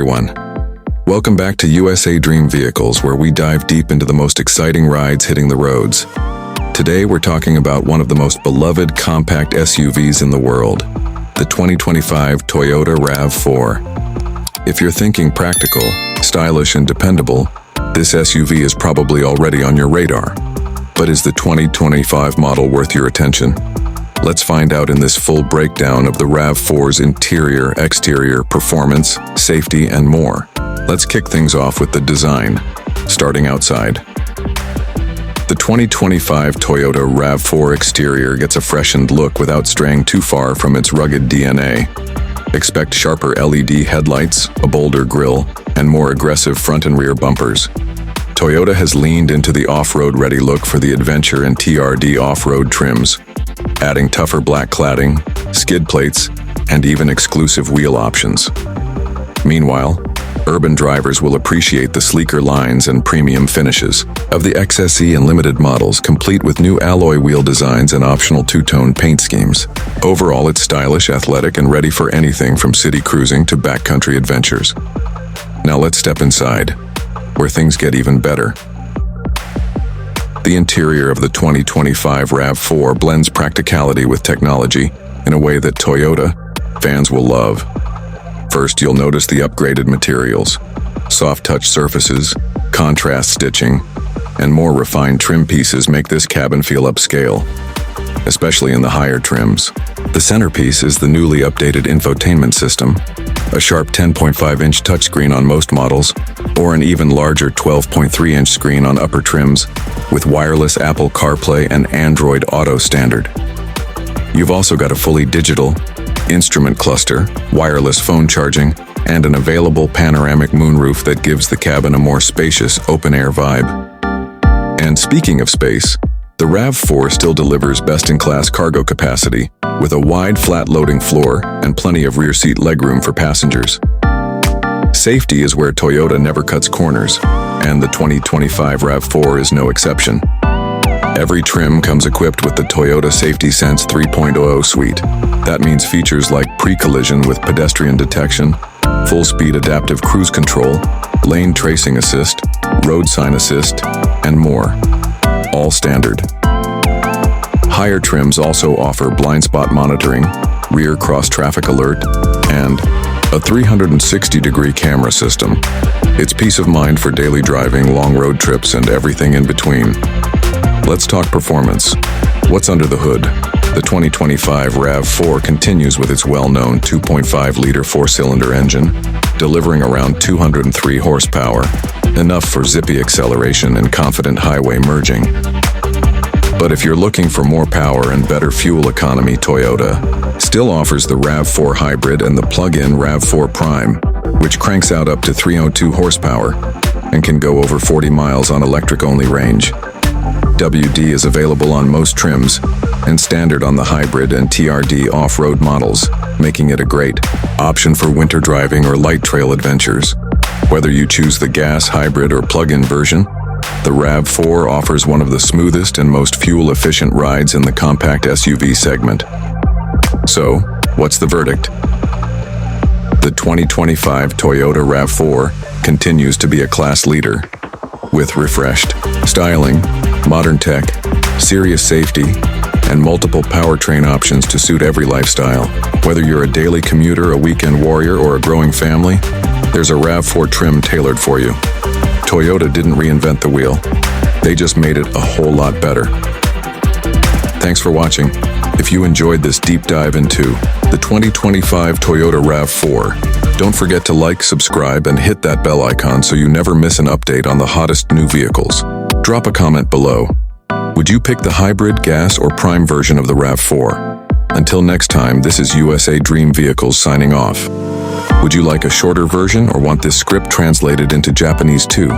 everyone. Welcome back to USA Dream Vehicles, where we dive deep into the most exciting rides hitting the roads. Today we're talking about one of the most beloved compact SUVs in the world, the 2025 Toyota RAV4. If you're thinking practical, stylish and dependable, this SUV is probably already on your radar. But is the 2025 model worth your attention? Let's find out in this full breakdown of the RAV4's interior, exterior, performance, safety, and more. Let's kick things off with the design, starting outside. The 2025 Toyota RAV4 exterior gets a freshened look without straying too far from its rugged DNA. Expect sharper LED headlights, a bolder grille, and more aggressive front and rear bumpers. Toyota has leaned into the off-road ready look for the Adventure and TRD off-road trims, adding tougher black cladding, skid plates, and even exclusive wheel options. Meanwhile, urban drivers will appreciate the sleeker lines and premium finishes of the XSE and Limited models, complete with new alloy wheel designs and optional two-tone paint schemes. Overall, it's stylish, athletic, and ready for anything from city cruising to backcountry adventures. Now let's step inside, where things get even better. The interior of the 2025 RAV4 blends practicality with technology in a way that Toyota fans will love. First, you'll notice the upgraded materials, soft-touch surfaces, contrast stitching, and more refined trim pieces make this cabin feel upscale, especially in the higher trims. The centerpiece is the newly updated infotainment system, a sharp 10.5-inch touchscreen on most models, or an even larger 12.3-inch screen on upper trims with wireless Apple CarPlay and Android Auto standard. You've also got a fully digital instrument cluster, wireless phone charging, and an available panoramic moonroof that gives the cabin a more spacious, open-air vibe. And speaking of space, the RAV4 still delivers best-in-class cargo capacity, with a wide flat-loading floor and plenty of rear seat legroom for passengers. Safety is where Toyota never cuts corners, and the 2025 RAV4 is no exception. Every trim comes equipped with the Toyota Safety Sense 3.0 suite. That means features like pre-collision with pedestrian detection, full-speed adaptive cruise control, lane tracing assist, road sign assist, and more. All standard. Higher trims also offer blind spot monitoring, rear cross-traffic alert, and a 360-degree camera system. It's peace of mind for daily driving, long road trips, and everything in between. Let's talk performance. What's under the hood? The 2025 RAV4 continues with its well-known 2.5-liter four-cylinder engine, delivering around 203 horsepower, enough for zippy acceleration and confident highway merging. But if you're looking for more power and better fuel economy, Toyota still offers the RAV4 Hybrid and the plug-in RAV4 Prime, which cranks out up to 302 horsepower and can go over 40 miles on electric-only range. WD is available on most trims and standard on the hybrid and TRD off-road models, making it a great option for winter driving or light trail adventures. Whether you choose the gas, hybrid, or plug-in version, the RAV4 offers one of the smoothest and most fuel-efficient rides in the compact SUV segment. So, what's the verdict? The 2025 Toyota RAV4 continues to be a class leader, with refreshed styling, modern tech, serious safety, and multiple powertrain options to suit every lifestyle. Whether you're a daily commuter, a weekend warrior, or a growing family, there's a RAV4 trim tailored for you. Toyota didn't reinvent the wheel. They just made it a whole lot better. Thanks for watching. If you enjoyed this deep dive into the 2025 Toyota RAV4, don't forget to like, subscribe, and hit that bell icon so you never miss an update on the hottest new vehicles. Drop a comment below. Would you pick the hybrid, gas, or prime version of the RAV4? Until next time, this is USA Dream Vehicles signing off. Would you like a shorter version or want this script translated into Japanese too?